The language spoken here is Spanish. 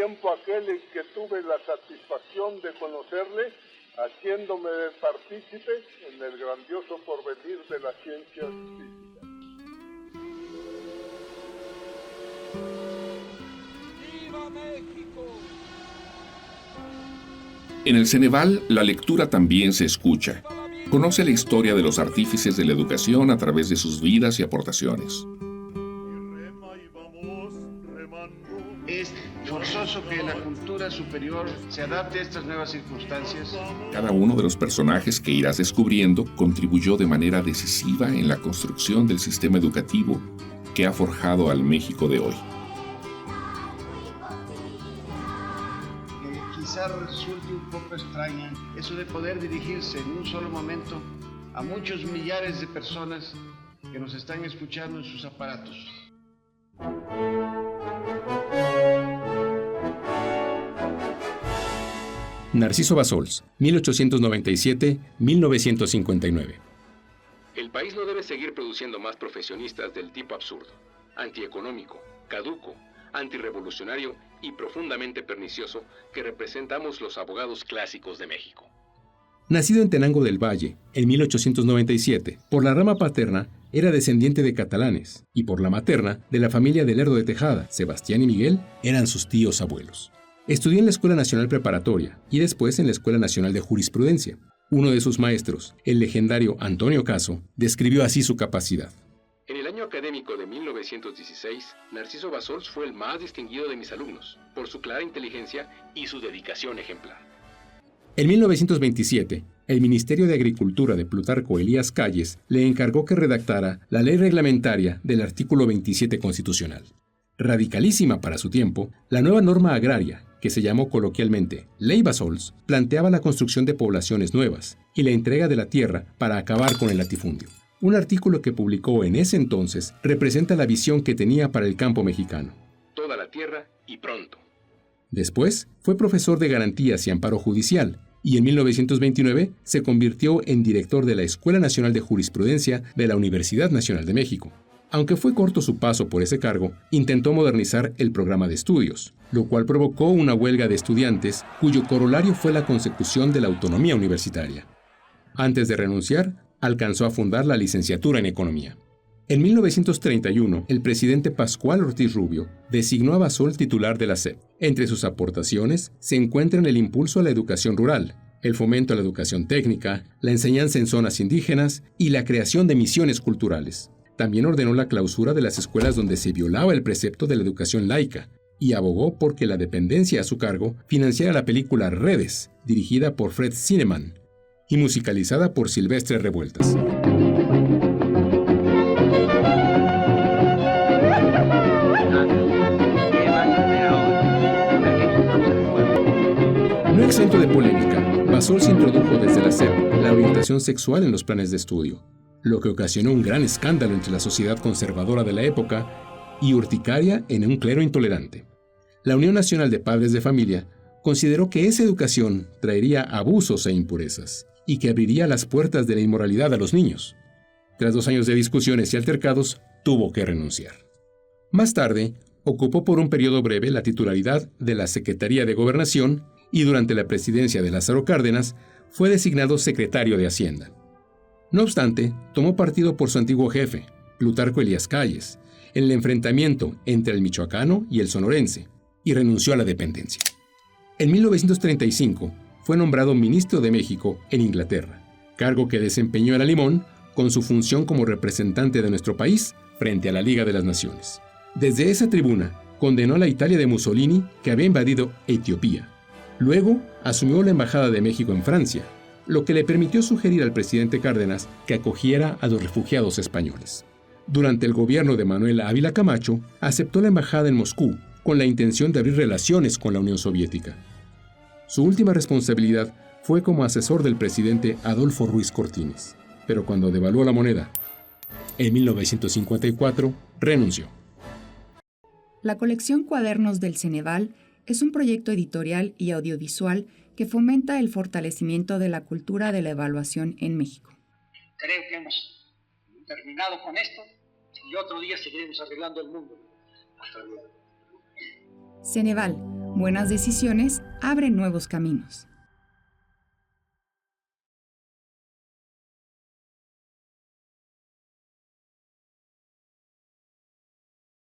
tiempo aquel en que tuve la satisfacción de conocerle, haciéndome partícipe en el grandioso porvenir de las ciencias físicas. ¡Viva México! En el Ceneval, la lectura también se escucha. Conoce la historia de los artífices de la educación a través de sus vidas y aportaciones. Es forzoso que la cultura superior se adapte a estas nuevas circunstancias. Cada uno de los personajes que irás descubriendo contribuyó de manera decisiva en la construcción del sistema educativo que ha forjado al México de hoy. Quizá resulte un poco extraña eso de poder dirigirse en un solo momento a muchos millares de personas que nos están escuchando en sus aparatos. Narciso Bassols, 1897-1959. El país no debe seguir produciendo más profesionistas del tipo absurdo, antieconómico, caduco, antirrevolucionario y profundamente pernicioso que representamos los abogados clásicos de México. Nacido en Tenango del Valle, en 1897, por la rama paterna era descendiente de catalanes y por la materna de la familia de Lerdo de Tejada. Sebastián y Miguel eran sus tíos abuelos. Estudió en la Escuela Nacional Preparatoria y después en la Escuela Nacional de Jurisprudencia. Uno de sus maestros, el legendario Antonio Caso, describió así su capacidad. En el año académico de 1916, Narciso Bassols fue el más distinguido de mis alumnos, por su clara inteligencia y su dedicación ejemplar. En 1927, el Ministerio de Agricultura de Plutarco Elías Calles le encargó que redactara la ley reglamentaria del artículo 27 constitucional. Radicalísima para su tiempo, la nueva norma agraria, que se llamó coloquialmente Ley Bassols, planteaba la construcción de poblaciones nuevas y la entrega de la tierra para acabar con el latifundio. Un artículo que publicó en ese entonces representa la visión que tenía para el campo mexicano. Toda la tierra y pronto. Después, fue profesor de garantías y amparo judicial, y en 1929 se convirtió en director de la Escuela Nacional de Jurisprudencia de la Universidad Nacional de México. Aunque fue corto su paso por ese cargo, intentó modernizar el programa de estudios, lo cual provocó una huelga de estudiantes cuyo corolario fue la consecución de la autonomía universitaria. Antes de renunciar, alcanzó a fundar la licenciatura en Economía. En 1931, el presidente Pascual Ortiz Rubio designó a Bassols titular de la SEP. Entre sus aportaciones se encuentran el impulso a la educación rural, el fomento a la educación técnica, la enseñanza en zonas indígenas y la creación de misiones culturales. También ordenó la clausura de las escuelas donde se violaba el precepto de la educación laica y abogó porque la dependencia a su cargo financiara la película Redes, dirigida por Fred Zinnemann y musicalizada por Silvestre Revueltas. No exento de polémica, Bassols introdujo desde la SEP la orientación sexual en los planes de estudio, lo que ocasionó un gran escándalo entre la sociedad conservadora de la época y urticaria en un clero intolerante. La Unión Nacional de Padres de Familia consideró que esa educación traería abusos e impurezas y que abriría las puertas de la inmoralidad a los niños. Tras 2 años de discusiones y altercados, tuvo que renunciar. Más tarde, ocupó por un periodo breve la titularidad de la Secretaría de Gobernación y durante la presidencia de Lázaro Cárdenas fue designado secretario de Hacienda. No obstante, tomó partido por su antiguo jefe, Plutarco Elías Calles, en el enfrentamiento entre el michoacano y el sonorense, y renunció a la dependencia. En 1935 fue nombrado ministro de México en Inglaterra, cargo que desempeñó en la Limón con su función como representante de nuestro país frente a la Liga de las Naciones. Desde esa tribuna condenó a la Italia de Mussolini que había invadido Etiopía. Luego asumió la Embajada de México en Francia, lo que le permitió sugerir al presidente Cárdenas que acogiera a los refugiados españoles. Durante el gobierno de Manuel Ávila Camacho, aceptó la embajada en Moscú con la intención de abrir relaciones con la Unión Soviética. Su última responsabilidad fue como asesor del presidente Adolfo Ruiz Cortines, pero cuando devaluó la moneda en 1954, renunció. La colección Cuadernos del Ceneval es un proyecto editorial y audiovisual que fomenta el fortalecimiento de la cultura de la evaluación en México. Creo que hemos terminado con esto y otro día seguiremos arreglando el mundo. Hasta luego. Ceneval, Buenas decisiones abren nuevos caminos.